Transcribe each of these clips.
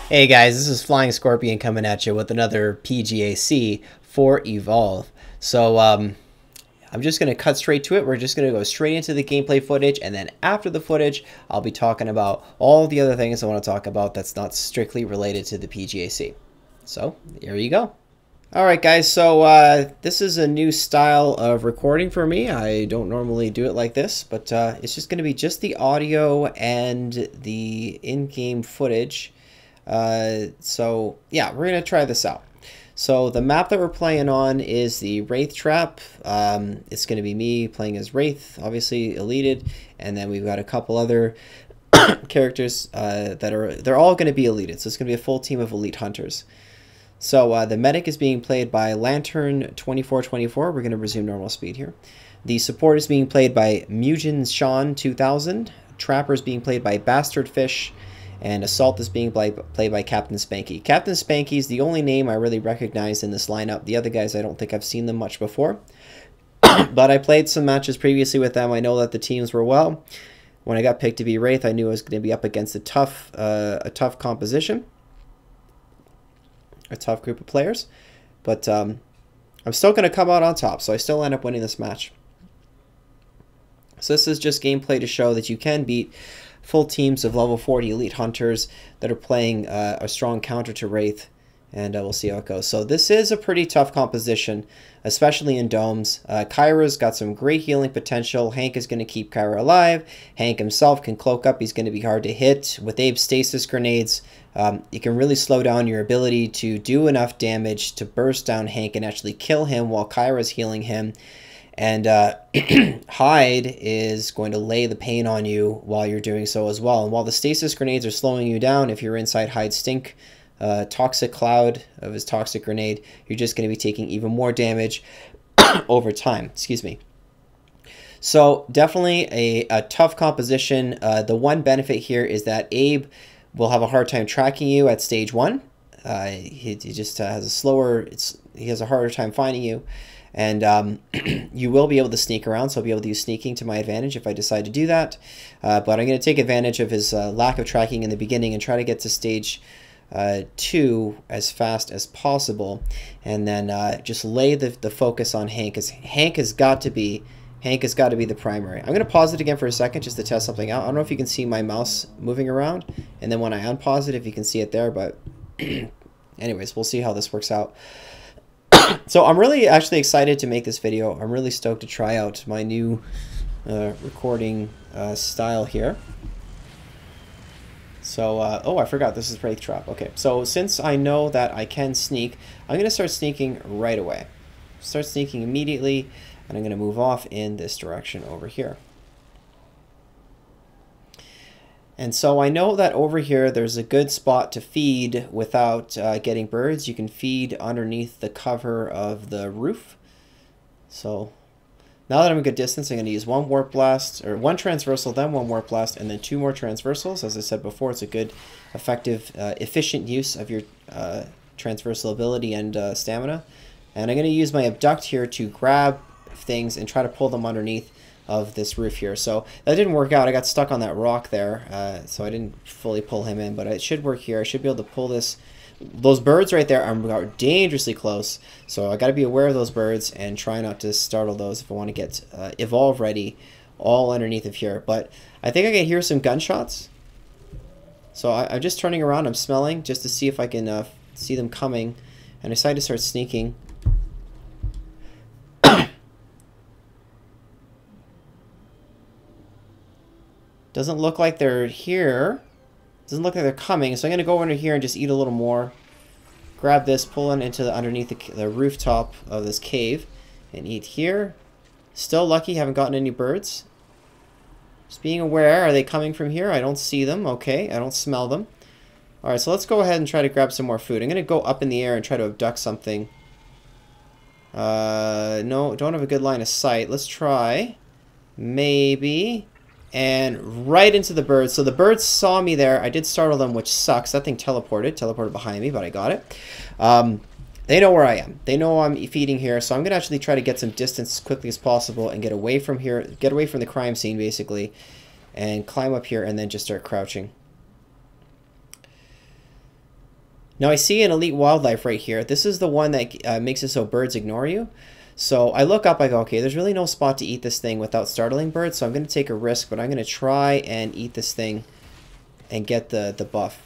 Hey guys, this is Flying Scorpion coming at you with another PGAC for Evolve. I'm just going to cut straight to it. We're just going to go straight into the gameplay footage, and then after the footage, I'll be talking about all the other things I want to talk about that's not strictly related to the PGAC. So, here you go. Alright guys, this is a new style of recording for me. I don't normally do it like this, but it's just going to be just the audio and the in-game footage. Yeah, we're going to try this out. So the map that we're playing on is the Wraith trap. It's going to be me playing as Wraith, obviously eleted, and then we've got a couple other characters they're all going to be eleted. So it's going to be a full team of elite hunters. So the medic is being played by Lantern2424. We're going to resume normal speed here. The support is being played by Mugen Sean 2000. Trapper is being played by Bastard Fish. And Assault is being played by Captain Spanky. Captain Spanky is the only name I really recognize in this lineup. The other guys, I don't think I've seen them much before. But I played some matches previously with them. I know that the teams were well. When I got picked to be Wraith, I knew I was going to be up against a tough composition. A tough group of players. But I'm still going to come out on top, so I still end up winning this match. So this is just gameplay to show that you can beat full teams of level 40 elite hunters that are playing a strong counter to Wraith, and we'll see how it goes. So this is a pretty tough composition, especially in domes. Kyra's got some great healing potential. Hank is going to keep Kyra alive. Hank himself can cloak up. He's going to be hard to hit. With Abe's stasis grenades, you can really slow down your ability to do enough damage to burst down Hank and actually kill him while Kyra's healing him. And Hyde is going to lay the pain on you while you're doing so as well. And while the stasis grenades are slowing you down, if you're inside Hyde's stink toxic cloud of his toxic grenade, you're just going to be taking even more damage over time. Excuse me. So definitely a tough composition. The one benefit here is that Abe will have a hard time tracking you at stage 1. He just has a slower, he has a harder time finding you. And you will be able to sneak around, so I'll be able to use sneaking to my advantage if I decide to do that. But I'm going to take advantage of his lack of tracking in the beginning and try to get to stage 2 as fast as possible. And then just lay the focus on Hank, because Hank has got to be the primary. I'm going to pause it again for a second just to test something out. I don't know if you can see my mouse moving around. And then when I unpause it, if you can see it there. But anyways, we'll see how this works out. So I'm really actually excited to make this video. I'm really stoked to try out my new recording style here. So, oh, I forgot this is Wraith Trap. Okay, so since I know that I can sneak, I'm going to start sneaking right away. Start sneaking immediately, and I'm going to move off in this direction over here. And so I know that over here there's a good spot to feed without getting birds. You can feed underneath the cover of the roof. So now that I'm a good distance, I'm going to use one warp blast, or one transversal, then one warp blast, and then 2 more transversals. As I said before, it's a good, effective, efficient use of your transversal ability and stamina. And I'm going to use my abduct here to grab things and try to pull them underneath of this roof here. So that didn't work out. I got stuck on that rock there, so I didn't fully pull him in, but it should work here. I should be able to pull this. Those birds right there are dangerously close, so I got to be aware of those birds and try not to startle those if I want to get evolve ready all underneath of here. But I think I can hear some gunshots, so I'm just turning around. I'm smelling just to see if I can see them coming, and I decided to start sneaking. Doesn't look like they're here. Doesn't look like they're coming. So I'm going to go under here and just eat a little more. Grab this, pull it into underneath the rooftop of this cave. And eat here. Still lucky, haven't gotten any birds. Just being aware, are they coming from here? I don't see them. Okay, I don't smell them. Alright, so let's go ahead and try to grab some more food. I'm going to go up in the air and try to abduct something. No, don't have a good line of sight. Let's try. Maybe. And right into the birds. So the birds saw me there. I did startle them, which sucks. That thing teleported behind me, but I got it. They know where I am. They know I'm feeding here, so I'm going to actually try to get some distance as quickly as possible and get away from here, get away from the crime scene, basically, and climb up here and then just start crouching. Now I see an elite wildlife right here. This is the one that makes it so birds ignore you. So I look up, I go, okay, there's really no spot to eat this thing without startling birds, so I'm going to take a risk, but I'm going to try and eat this thing and get the buff.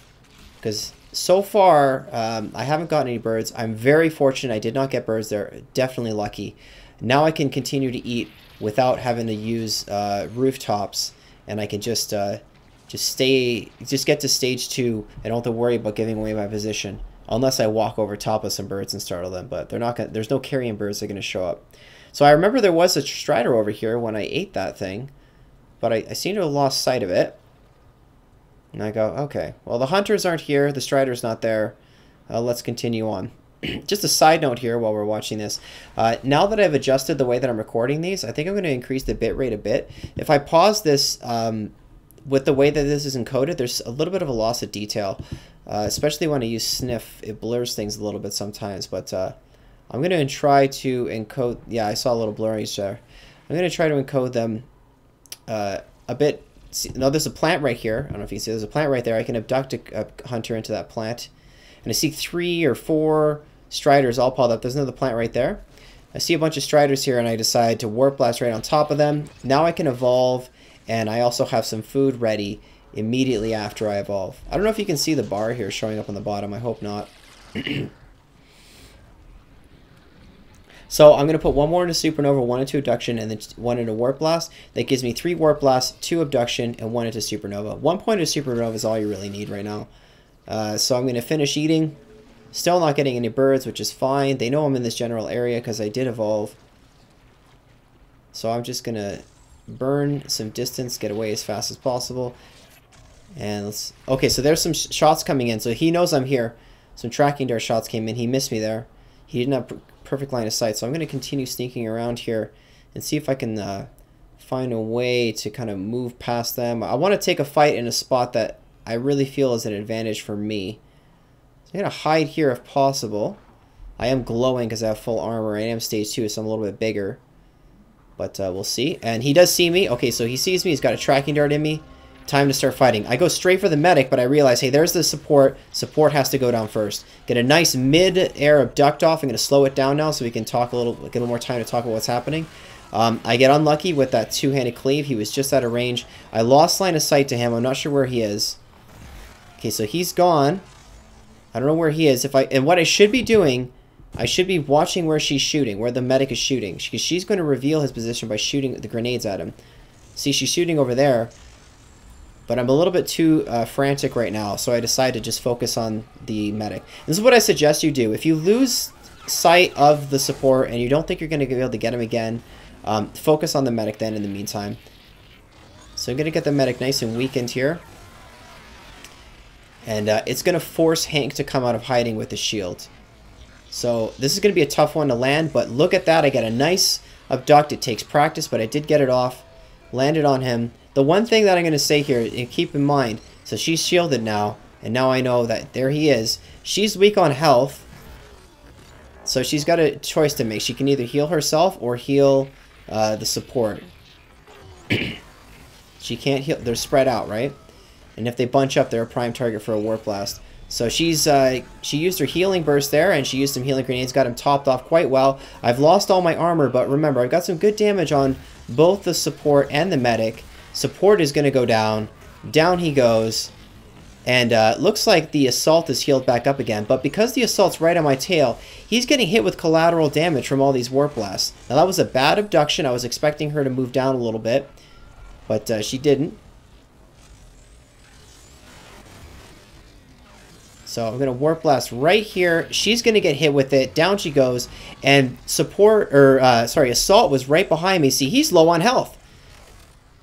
Because so far, I haven't gotten any birds. I'm very fortunate I did not get birds. They're definitely lucky. Now I can continue to eat without having to use rooftops, and I can just get to stage 2 and don't have to worry about giving away my position. Unless I walk over top of some birds and startle them, but they're not gonna, there's no carrion birds that are going to show up. So I remember there was a strider over here when I ate that thing, but I seem to have lost sight of it. And I go, okay, well the hunters aren't here, the strider's not there. Let's continue on. Just a side note here while we're watching this. Now that I've adjusted the way that I'm recording these, I think I'm going to increase the bitrate a bit. If I pause this with the way that this is encoded, there's a little bit of a loss of detail. Especially when I use sniff, it blurs things a little bit sometimes, but I'm going to try to encode, yeah, I saw a little blurriness there. I'm going to try to encode them a bit. See, no, there's a plant right here. I don't know if you see, there's a plant right there. I can abduct a hunter into that plant. And I see 3 or 4 striders all piled up. There's another plant right there. I see a bunch of striders here, and I decide to warp blast right on top of them. Now I can evolve, and I also have some food ready immediately after I evolve. I don't know if you can see the bar here showing up on the bottom. I hope not. So I'm going to put 1 more into Supernova, 1 into Abduction, and then 1 into Warp Blast. That gives me 3 Warp Blasts, 2 Abduction, and 1 into Supernova. 1 point of Supernova is all you really need right now. So I'm going to finish eating. Still not getting any birds, which is fine. They know I'm in this general area because I did evolve. So I'm just going to burn some distance, get away as fast as possible. And let's... Okay, so there's some shots coming in. So he knows I'm here. Some tracking dart shots came in. He missed me there. He didn't have perfect line of sight. So I'm going to continue sneaking around here and see if I can find a way to kind of move past them. I want to take a fight in a spot that I really feel is an advantage for me. So I'm going to hide here if possible. I am glowing because I have full armor. I am stage 2, so I'm a little bit bigger. But we'll see. And he does see me. Okay, so he sees me. He's got a tracking dart in me. Time to start fighting. I go straight for the medic, but I realize, hey, there's the support. Support has to go down first. Get a nice mid-air abduct off. I'm going to slow it down now so we can talk get a little more time to talk about what's happening. I get unlucky with that two-handed cleave. He was just out of range. I lost line of sight to him. I'm not sure where he is. Okay, so he's gone. I don't know where he is. And what I should be doing, I should be watching where she's shooting, where the medic is shooting. Because she's going to reveal his position by shooting the grenades at him. See, she's shooting over there. But I'm a little bit too frantic right now, so I decide to just focus on the medic. This is what I suggest you do. If you lose sight of the support and you don't think you're going to be able to get him again, focus on the medic then in the meantime. So I'm going to get the medic nice and weakened here. And it's going to force Hank to come out of hiding with the shield. So this is going to be a tough one to land, but look at that. I get a nice abduct. It takes practice, but I did get it off. Landed on him. The one thing that I'm going to say here, and keep in mind, so she's shielded now, and now I know that there he is. She's weak on health, so she's got a choice to make. She can either heal herself or heal the support. She can't heal. They're spread out, right? And if they bunch up, they're a prime target for a warp blast. So she used her healing burst there, and she used some healing grenades, got him topped off quite well. I've lost all my armor, but remember, I've got some good damage on both the support and the medic. Support is going to go down. Down he goes. And looks like the assault is healed back up again. But because the assault's right on my tail, he's getting hit with collateral damage from all these warp blasts. Now that was a bad abduction. I was expecting her to move down a little bit. But she didn't. So I'm going to warp blast right here. She's going to get hit with it. Down she goes. And assault was right behind me. See, he's low on health.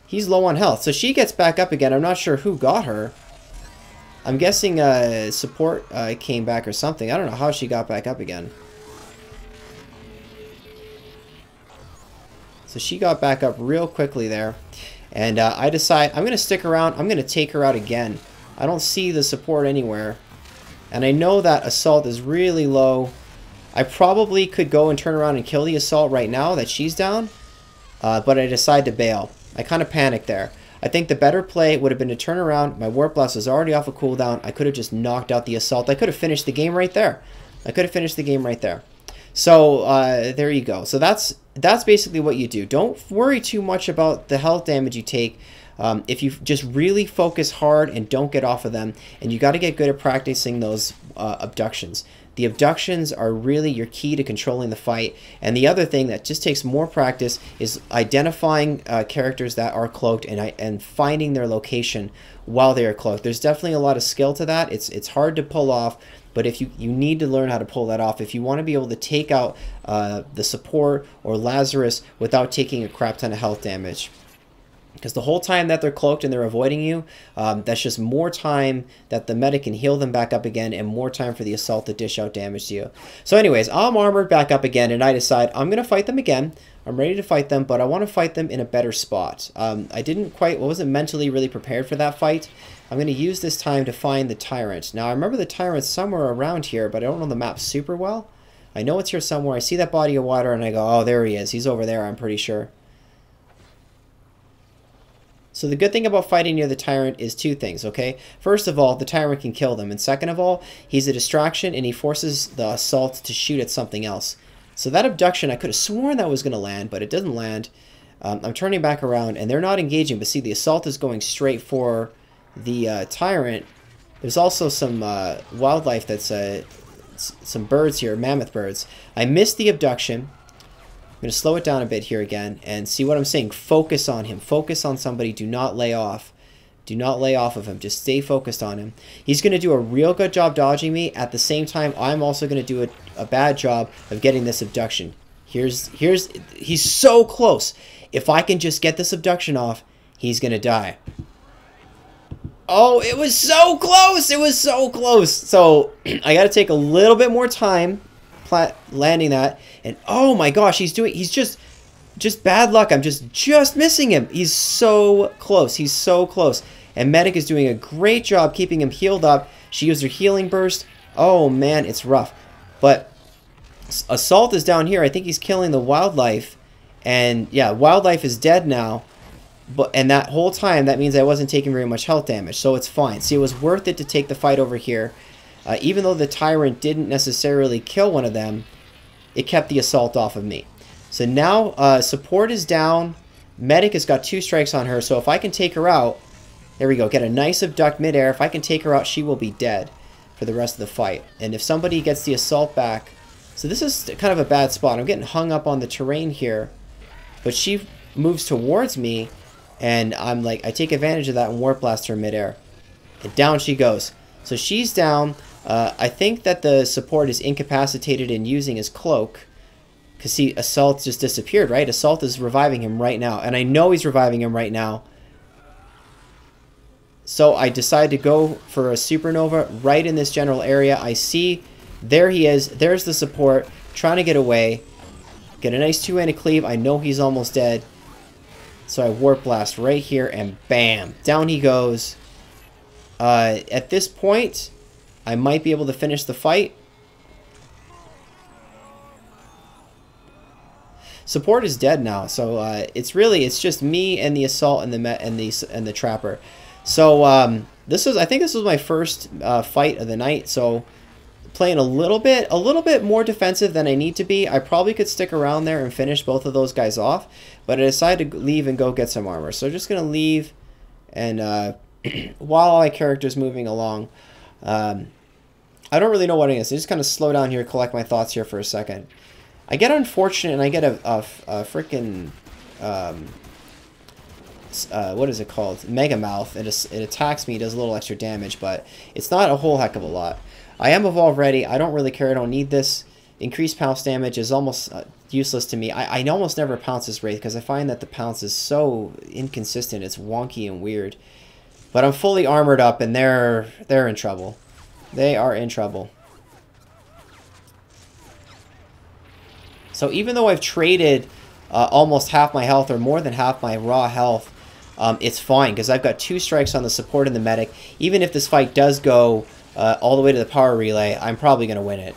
He's low on health. So she gets back up again. I'm not sure who got her. I'm guessing support came back or something. I don't know how she got back up again. So she got back up real quickly there. And I decide I'm going to stick around. I'm going to take her out again. I don't see the support anywhere. And I know that assault is really low. I probably could go and turn around and kill the assault right now that she's down. But I decide to bail. I kind of panicked there. I think the better play would have been to turn around. My Warp Blast was already off a cooldown. I could have just knocked out the Assault. I could have finished the game right there. So there you go. So that's basically what you do. Don't worry too much about the health damage you take. If you just really focus hard and don't get off of them, and you got to get good at practicing those abductions. The abductions are really your key to controlling the fight. And the other thing that just takes more practice is identifying characters that are cloaked and finding their location while they are cloaked. There's definitely a lot of skill to that. It's hard to pull off, but if you need to learn how to pull that off if you want to be able to take out the support or Lazarus without taking a crap ton of health damage. Because the whole time that they're cloaked and they're avoiding you, that's just more time that the medic can heal them back up again and more time for the Assault to dish out damage to you. So anyways, I'm armored back up again and I decide I'm going to fight them again. I'm ready to fight them, but I want to fight them in a better spot. I wasn't mentally really prepared for that fight. I'm going to use this time to find the Tyrant. Now I remember the Tyrant's somewhere around here, but I don't know the map super well. I know it's here somewhere. I see that body of water and I go, oh, there he is. He's over there, I'm pretty sure. So the good thing about fighting near the Tyrant is two things, okay? First of all, the Tyrant can kill them. And second of all, he's a distraction and he forces the Assault to shoot at something else. So that abduction, I could have sworn that was going to land, but it doesn't land. I'm turning back around and they're not engaging. But see, the Assault is going straight for the Tyrant. There's also some wildlife that's some birds here, mammoth birds. I missed the abduction. I'm going to slow it down a bit here again and see what I'm saying. Focus on him. Focus on somebody. Do not lay off. Do not lay off of him. Just stay focused on him. He's going to do a real good job dodging me. At the same time, I'm also going to do a bad job of getting this abduction. He's so close. If I can just get this abduction off, he's going to die. Oh, it was so close. It was so close. So I got to take a little bit more time landing that, and oh my gosh, he's just bad luck. I'm just missing him. He's so close. And Medic is doing a great job keeping him healed up. She used her healing burst. Oh man, it's rough. But Assault is down here. I think he's killing the wildlife, and yeah, wildlife is dead now. And that whole time, that means I wasn't taking very much health damage, so it's fine. See, it was worth it to take the fight over here. Even though the Tyrant didn't necessarily kill one of them, it kept the Assault off of me. So now support is down. Medic has got 2 strikes on her, so if I can take her out, there we go, get a nice abduct midair. If I can take her out, she will be dead for the rest of the fight. And if somebody gets the Assault back, so this is kind of a bad spot. I'm getting hung up on the terrain here, but she moves towards me, and I'm like, I take advantage of that and Warp Blast her midair. And down she goes. So she's down. I think that the support is incapacitated in using his cloak. Because see, Assault just disappeared, right? Assault is reviving him right now. And I know he's reviving him right now. So I decide to go for a supernova right in this general area. I see, there he is. There's the support, trying to get away. Get a nice two-handed cleave. I know he's almost dead. So I Warp Blast right here, and bam! Down he goes. At this point, I might be able to finish the fight. Support is dead now, so it's just me and the Assault and the Trapper. So I think this was my first fight of the night. So playing a little bit more defensive than I need to be. I probably could stick around there and finish both of those guys off, but I decided to leave and go get some armor. So just gonna leave, and while my character's moving along, I don't really know what it is. I just kind of slow down here, collect my thoughts here for a second. I get unfortunate and I get a freaking what is it called? Mega Mouth. It attacks me, does a little extra damage, but it's not a whole heck of a lot. I am evolved ready. I don't really care. I don't need this. Increased pounce damage is almost useless to me. I almost never pounce this Wraith because I find that the pounce is so inconsistent. It's wonky and weird. But I'm fully armored up and they're in trouble. They are in trouble. So even though I've traded almost half my health or more than half my raw health, it's fine because I've got 2 strikes on the support and the medic. Even if this fight does go all the way to the power relay, I'm probably going to win it.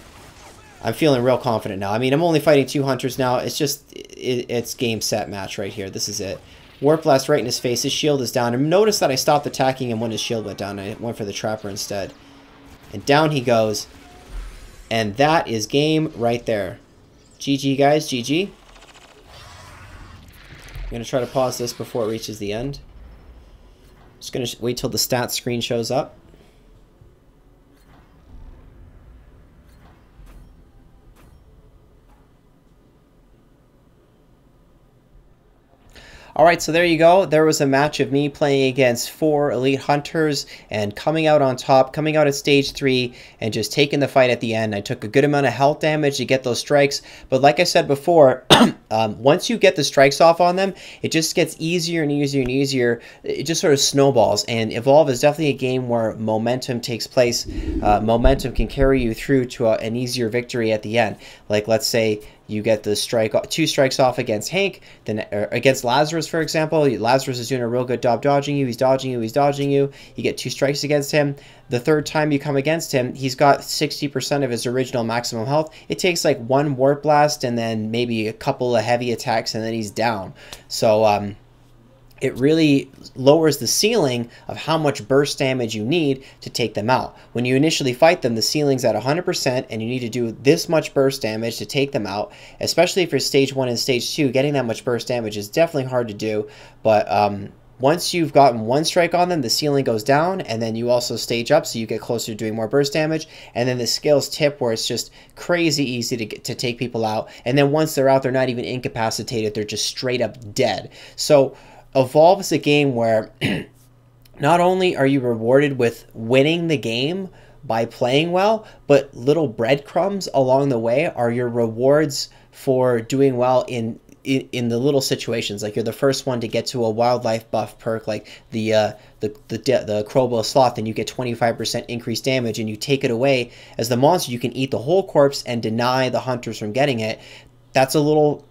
I'm feeling real confident now. I mean, I'm only fighting 2 hunters now. It's just, it's game, set, match right here. This is it. Warp Blast right in his face. His shield is down. And notice that I stopped attacking him when his shield went down. I went for the Trapper instead. And down he goes. And that is game right there. GG, guys. GG. I'm going to try to pause this before it reaches the end. Just going to wait till the stats screen shows up. Alright, so there you go. There was a match of me playing against 4 elite hunters and coming out on top, coming out at stage 3 and just taking the fight at the end. I took a good amount of health damage to get those strikes, but like I said before, once you get the strikes off on them, it just gets easier and easier and easier. It just sort of snowballs, and Evolve is definitely a game where momentum takes place. Momentum can carry you through to an easier victory at the end. Like, let's say you get the strike, 2 strikes off against Hank, then against Lazarus, for example. Lazarus is doing a real good job dodging you. He's dodging you. He's dodging you. You get 2 strikes against him. The third time you come against him, he's got 60% of his original maximum health. It takes like 1 Warp Blast and then maybe a couple of heavy attacks, and then he's down. So it really lowers the ceiling of how much burst damage you need to take them out. When you initially fight them, the ceiling's at 100%, and you need to do this much burst damage to take them out. Especially for stage 1 and stage 2, getting that much burst damage is definitely hard to do. But once you've gotten 1 strike on them, the ceiling goes down, and then you also stage up, so you get closer to doing more burst damage. And then the skills tip where it's just crazy easy to take people out. And then once they're out, they're not even incapacitated, they're just straight up dead. So Evolve is a game where not only are you rewarded with winning the game by playing well, but little breadcrumbs along the way are your rewards for doing well in the little situations. Like, you're the first one to get to a wildlife buff perk, like the Crowbow Sloth, and you get 25% increased damage, and you take it away as the monster. You can eat the whole corpse and deny the hunters from getting it. That's a little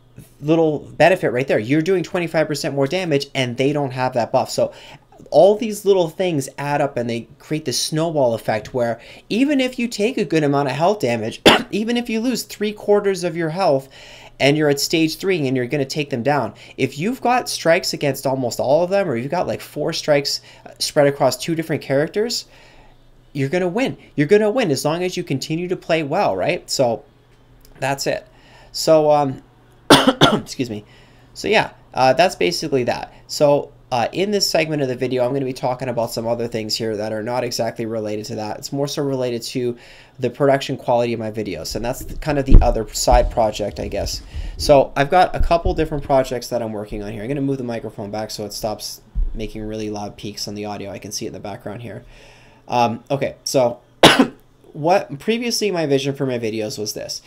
benefit right there. You're doing 25% more damage, and they don't have that buff. So all these little things add up, and they create this snowball effect where even if you take a good amount of health damage, even if you lose 3/4 of your health and you're at stage 3 and you're going to take them down, if you've got strikes against almost all of them, or you've got like 4 strikes spread across 2 different characters, you're going to win. You're going to win as long as you continue to play well, right? So that's it. So excuse me. So yeah, that's basically that. So in this segment of the video, I'm going to be talking about some other things here that are not exactly related to that. It's more so related to the production quality of my videos, and that's kind of the other side project, I guess. So I've got a couple different projects that I'm working on here. I'm going to move the microphone back so it stops making really loud peaks on the audio. I can see it in the background here. Okay, so what previously my vision for my videos was this.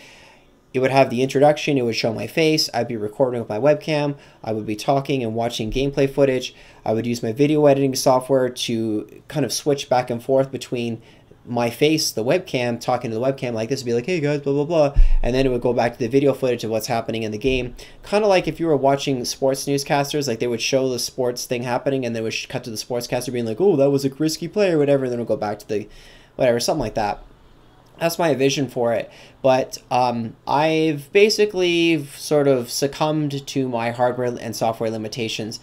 It would have the introduction, it would show my face, I'd be recording with my webcam, I would be talking and watching gameplay footage, I would use my video editing software to kind of switch back and forth between my face, the webcam, talking to the webcam like this, would be like, hey guys, blah, blah, blah, and then it would go back to the video footage of what's happening in the game. Kind of like if you were watching sports newscasters, like they would show the sports thing happening, and they would cut to the sportscaster being like, oh, that was a risky play or whatever, and then it would go back to the whatever, something like that. That's my vision for it, but I've basically sort of succumbed to my hardware and software limitations.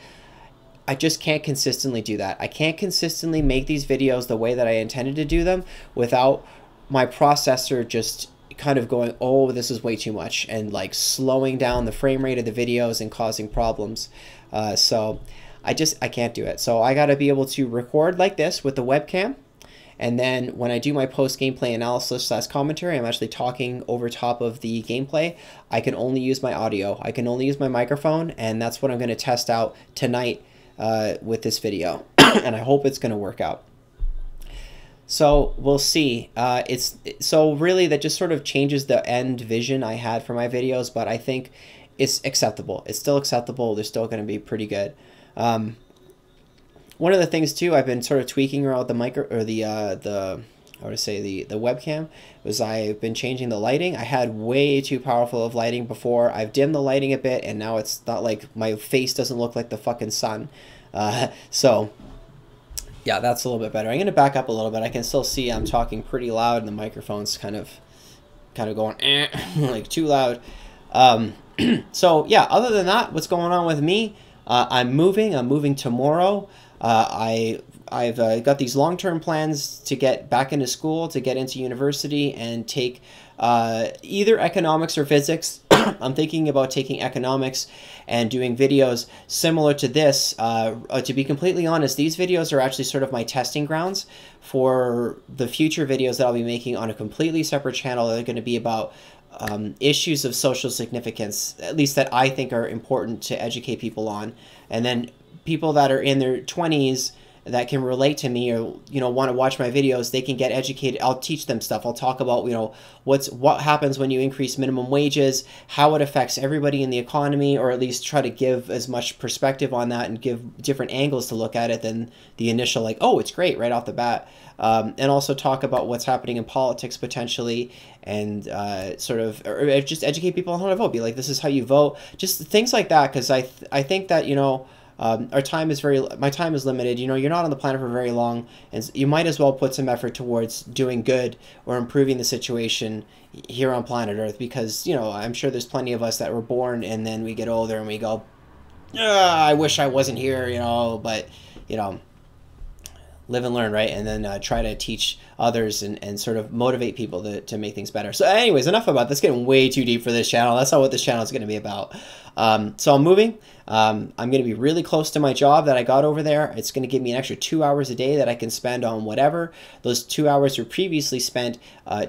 I just can't consistently do that. I can't consistently make these videos the way that I intended to do them without my processor just kind of going, oh, this is way too much, and like slowing down the frame rate of the videos and causing problems. So I can't do it. So I got to be able to record like this with the webcam. And then when I do my post-gameplay analysis / commentary, I'm actually talking over top of the gameplay. I can only use my audio. I can only use my microphone, and that's what I'm going to test out tonight with this video. And I hope it's going to work out. So we'll see. So really that just sort of changes the end vision I had for my videos, but I think it's acceptable. It's still acceptable. They're still going to be pretty good. One of the things too, I've been sort of tweaking around the webcam, was I've been changing the lighting. I had way too powerful of lighting before. I've dimmed the lighting a bit, and now it's not like my face doesn't look like the fucking sun. So yeah, that's a little bit better. I'm gonna back up a little bit. I can still see I'm talking pretty loud, and the microphone's kind of going like too loud. So yeah, other than that, what's going on with me? I'm moving. I'm moving tomorrow. I've got these long-term plans to get back into school, to get into university, and take either economics or physics. I'm thinking about taking economics and doing videos similar to this. To be completely honest, these videos are actually sort of my testing grounds for the future videos that I'll be making on a completely separate channel that are going to be about issues of social significance, at least that I think are important to educate people on. And then people that are in their 20s that can relate to me, or want to watch my videos, they can get educated. I'll teach them stuff. I'll talk about what happens when you increase minimum wages, how it affects everybody in the economy, or at least try to give as much perspective on that and give different angles to look at it than the initial like, oh, it's great right off the bat. And also talk about what's happening in politics potentially, and sort of or just educate people on how to vote. Be like, this is how you vote, just things like that, because I think that my time is limited. You're not on the planet for very long, and you might as well put some effort towards doing good or improving the situation here on planet Earth, because I'm sure there's plenty of us that were born and then we get older and we go, I wish I wasn't here, but live and learn, right? And then try to teach others and sort of motivate people to make things better. So anyways, enough about this. Getting way too deep for this channel. That's not what this channel is going to be about. So I'm moving. I'm going to be really close to my job that I got over there. It's going to give me an extra 2 hours a day that I can spend on whatever. Those 2 hours were previously spent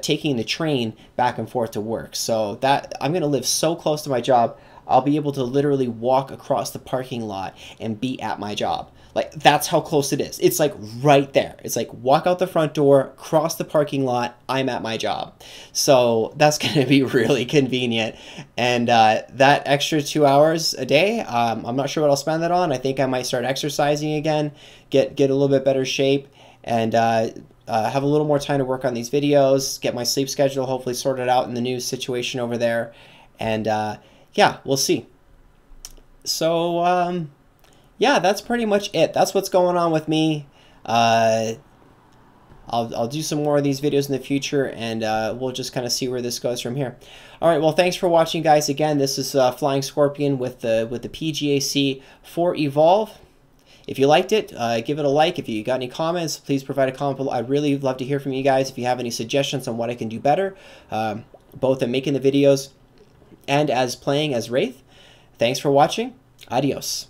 taking the train back and forth to work. So that I'm going to live so close to my job, I'll be able to literally walk across the parking lot and be at my job. Like, that's how close it is. It's like right there. It's like walk out the front door, cross the parking lot, I'm at my job. So that's going to be really convenient. And that extra 2 hours a day, I'm not sure what I'll spend that on. I think I might start exercising again, get a little bit better shape, and have a little more time to work on these videos, get my sleep schedule hopefully sorted out in the new situation over there. And yeah, we'll see. So yeah, that's pretty much it. That's what's going on with me. I'll do some more of these videos in the future, and we'll just kind of see where this goes from here. All right, well, thanks for watching, guys. Again, this is Flying Scorpion with the PGAC for Evolve. If you liked it, give it a like. If you got any comments, please provide a comment below. I'd really love to hear from you guys if you have any suggestions on what I can do better, both in making the videos and as playing as Wraith. Thanks for watching. Adios.